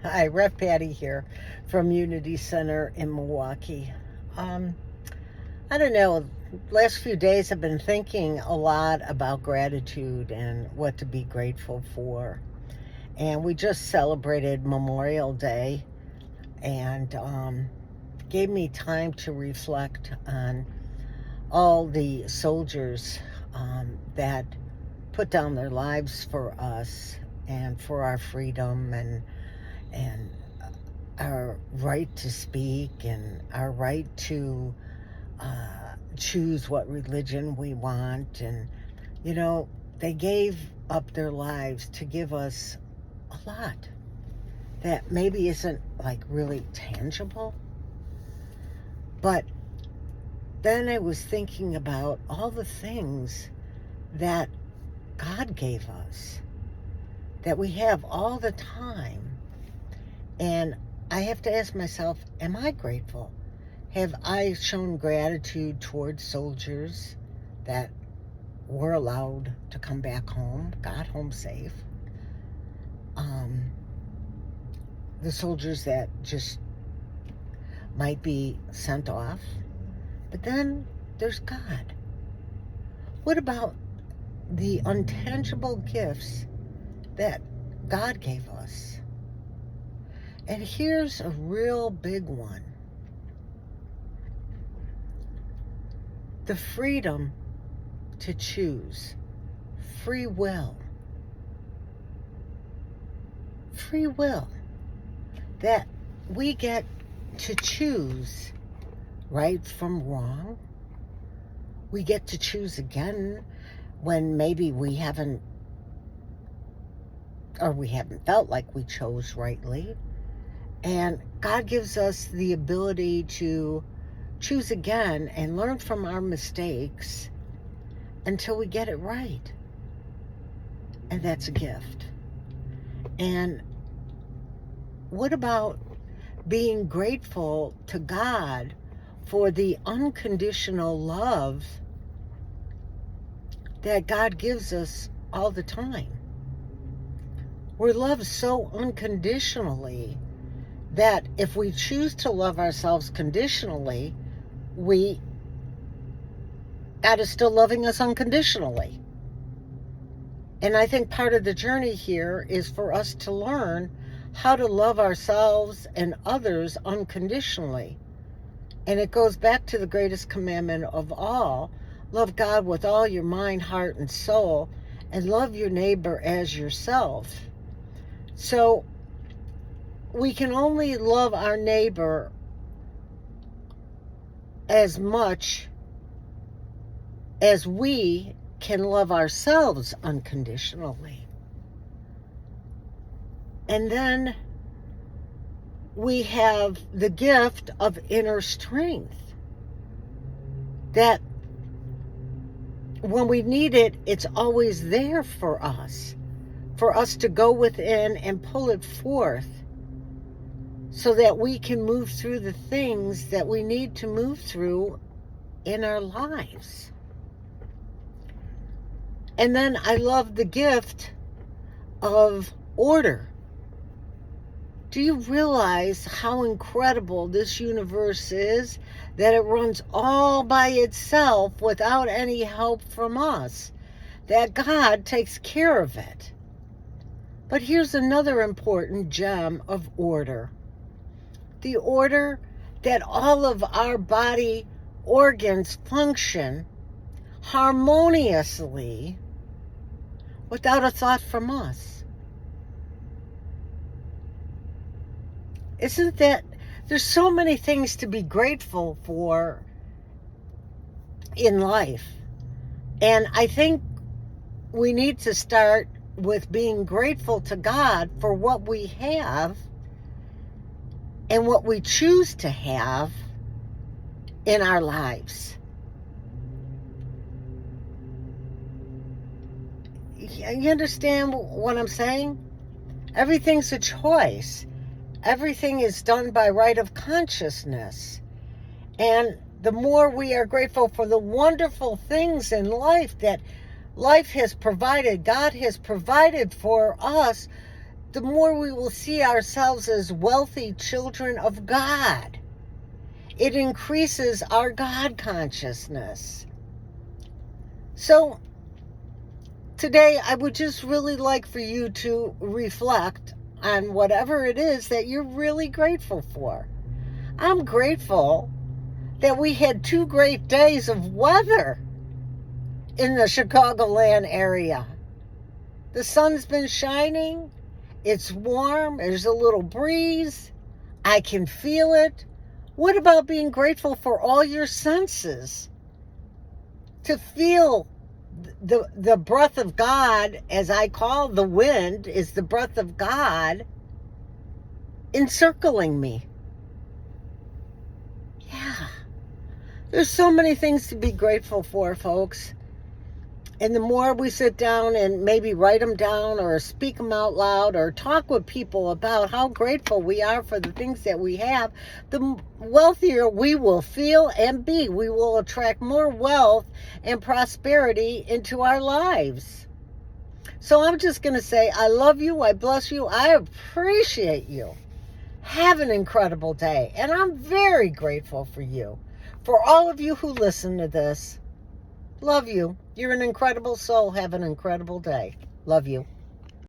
Hi, Rev Patty here from Unity Center in Milwaukee. I don't know, last few days I've been thinking a lot about gratitude and what to be grateful for. And we just celebrated Memorial Day and gave me time to reflect on all the soldiers that put down their lives for us and for our freedom and our right to speak and our right to choose what religion we want. And, they gave up their lives to give us a lot that maybe isn't like really tangible. But then I was thinking about all the things that God gave us that we have all the time. And I have to ask myself, am I grateful? Have I shown gratitude towards soldiers that were allowed to come back home, got home safe? The soldiers that just might be sent off. But then there's God. What about the untangible gifts that God gave us? And here's a real big one. The freedom to choose. Free will. Free will. That we get to choose right from wrong. We get to choose again when maybe we haven't felt like we chose rightly. And God gives us the ability to choose again and learn from our mistakes until we get it right. And that's a gift. And what about being grateful to God for the unconditional love that God gives us all the time? We're loved so unconditionally that if we choose to love ourselves conditionally, God is still loving us unconditionally. And I think part of the journey here is for us to learn how to love ourselves and others unconditionally. And it goes back to the greatest commandment of all: love God with all your mind, heart, and soul, and love your neighbor as yourself. So we can only love our neighbor as much as we can love ourselves unconditionally. And then we have the gift of inner strength that when we need it, it's always there for us to go within and pull it forth so that we can move through the things that we need to move through in our lives. And then I love the gift of order. Do you realize how incredible this universe is? That it runs all by itself without any help from us. That God takes care of it. But here's another important gem of order. The order that all of our body organs function harmoniously without a thought from us. Isn't that, there's so many things to be grateful for in life. And I think we need to start with being grateful to God for what we have and what we choose to have in our lives. You understand what I'm saying? Everything's a choice. Everything is done by right of consciousness. And the more we are grateful for the wonderful things in life that life has provided, God has provided for us, the more we will see ourselves as wealthy children of God. It increases our God consciousness. So today, I would just really like for you to reflect on whatever it is that you're really grateful for. I'm grateful that we had 2 great days of weather in the Chicagoland area. The sun's been shining. It's warm. There's a little breeze. I can feel it. What about being grateful for all your senses? To feel the breath of God, as I call the wind, is the breath of God encircling me. Yeah. There's so many things to be grateful for, folks. And the more we sit down and maybe write them down or speak them out loud or talk with people about how grateful we are for the things that we have, the wealthier we will feel and be. We will attract more wealth and prosperity into our lives. So I'm just going to say, I love you. I bless you. I appreciate you. Have an incredible day. And I'm very grateful for you. For all of you who listen to this. Love you. You're an incredible soul. Have an incredible day. Love you.